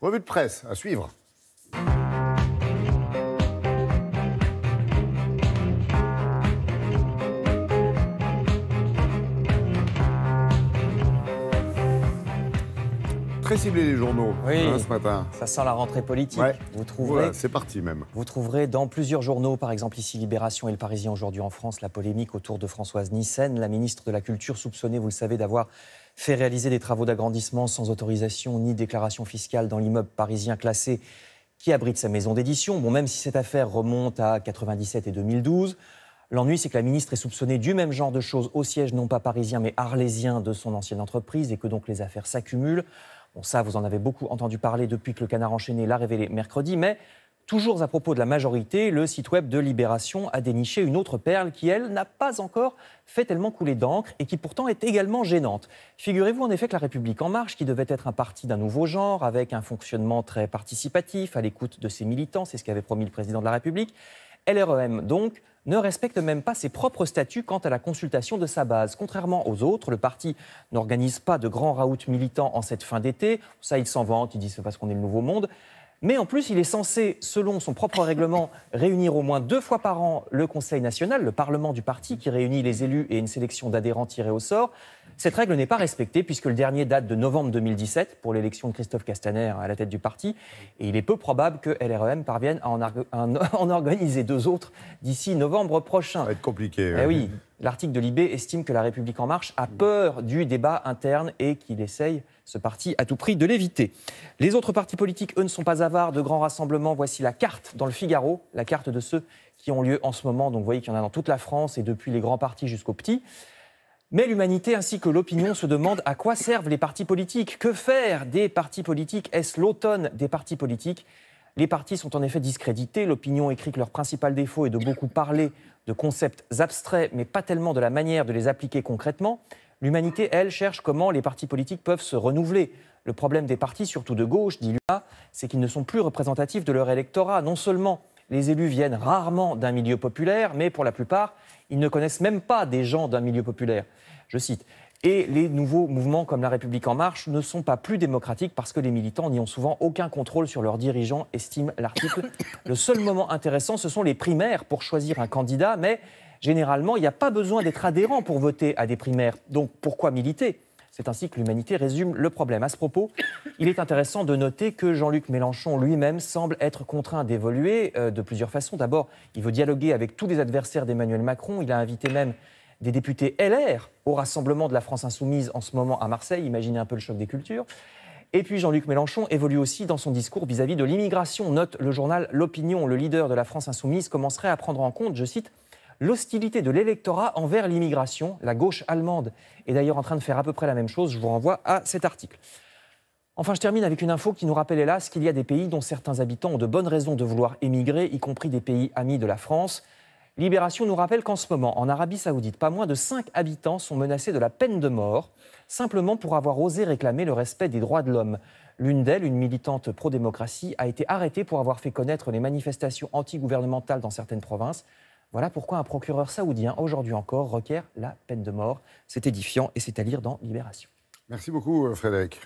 Revue de presse à suivre. Très ciblé les journaux ce matin. Ça sent la rentrée politique. Ouais. Vous trouverez, voilà, c'est parti même. Vous trouverez dans plusieurs journaux, par exemple ici Libération et Le Parisien aujourd'hui en France, la polémique autour de Françoise Nyssen, la ministre de la Culture soupçonnée, vous le savez, d'avoir fait réaliser des travaux d'agrandissement sans autorisation ni déclaration fiscale dans l'immeuble parisien classé qui abrite sa maison d'édition. Bon, même si cette affaire remonte à 1997 et 2012, l'ennui, c'est que la ministre est soupçonnée du même genre de choses au siège non pas parisien mais arlésien de son ancienne entreprise et que donc les affaires s'accumulent. Bon, ça, vous en avez beaucoup entendu parler depuis que le Canard enchaîné l'a révélé mercredi, mais toujours à propos de la majorité, le site web de Libération a déniché une autre perle qui, elle, n'a pas encore fait tellement couler d'encre et qui pourtant est également gênante. Figurez-vous en effet que La République En Marche, qui devait être un parti d'un nouveau genre, avec un fonctionnement très participatif, à l'écoute de ses militants, c'est ce qu'avait promis le président de la République, LREM donc, ne respecte même pas ses propres statuts quant à la consultation de sa base. Contrairement aux autres, le parti n'organise pas de grands raouts militants en cette fin d'été. Ça, il s'en vante, il dit c'est parce qu'on est le nouveau monde. Mais en plus, il est censé, selon son propre règlement, réunir au moins 2 fois par an le Conseil national, le Parlement du parti, qui réunit les élus et une sélection d'adhérents tirés au sort. Cette règle n'est pas respectée puisque le dernier date de novembre 2017 pour l'élection de Christophe Castaner à la tête du parti. Et il est peu probable que LREM parvienne à en organiser 2 autres d'ici novembre prochain. Ça va être compliqué. Eh oui, l'article de Libé estime que La République En Marche a peur du débat interne et qu'il essaye, ce parti, à tout prix de l'éviter. Les autres partis politiques, eux, ne sont pas avares de grands rassemblements. Voici la carte dans le Figaro, la carte de ceux qui ont lieu en ce moment. Donc vous voyez qu'il y en a dans toute la France et depuis les grands partis jusqu'aux petits. Mais l'humanité ainsi que l'opinion se demandent à quoi servent les partis politiques. Que faire des partis politiques? Est-ce l'automne des partis politiques? Les partis sont en effet discrédités. L'opinion écrit que leur principal défaut est de beaucoup parler de concepts abstraits, mais pas tellement de la manière de les appliquer concrètement. L'humanité, elle, cherche comment les partis politiques peuvent se renouveler. Le problème des partis, surtout de gauche, dit l'UMA, c'est qu'ils ne sont plus représentatifs de leur électorat. Non seulement les élus viennent rarement d'un milieu populaire, mais pour la plupart, ils ne connaissent même pas des gens d'un milieu populaire. Je cite. Et les nouveaux mouvements comme La République En Marche ne sont pas plus démocratiques parce que les militants n'y ont souvent aucun contrôle sur leurs dirigeants, estime l'article. Le seul moment intéressant, ce sont les primaires pour choisir un candidat, mais généralement, il n'y a pas besoin d'être adhérent pour voter à des primaires. Donc pourquoi militer ? C'est ainsi que l'humanité résume le problème. À ce propos, il est intéressant de noter que Jean-Luc Mélenchon lui-même semble être contraint d'évoluer de plusieurs façons. D'abord, il veut dialoguer avec tous les adversaires d'Emmanuel Macron. Il a invité même des députés LR au rassemblement de la France Insoumise en ce moment à Marseille. Imaginez un peu le choc des cultures. Et puis Jean-Luc Mélenchon évolue aussi dans son discours vis-à-vis de l'immigration. Note le journal L'Opinion, le leader de la France Insoumise commencerait à prendre en compte, je cite, l'hostilité de l'électorat envers l'immigration. La gauche allemande est d'ailleurs en train de faire à peu près la même chose. Je vous renvoie à cet article. Enfin, je termine avec une info qui nous rappelle hélas qu'il y a des pays dont certains habitants ont de bonnes raisons de vouloir émigrer, y compris des pays amis de la France. Libération nous rappelle qu'en ce moment, en Arabie Saoudite, pas moins de 5 habitants sont menacés de la peine de mort, simplement pour avoir osé réclamer le respect des droits de l'homme. L'une d'elles, une militante pro-démocratie, a été arrêtée pour avoir fait connaître les manifestations anti-gouvernementales dans certaines provinces. Voilà pourquoi un procureur saoudien, aujourd'hui encore, requiert la peine de mort. C'est édifiant et c'est à lire dans Libération. Merci beaucoup, Frédéric.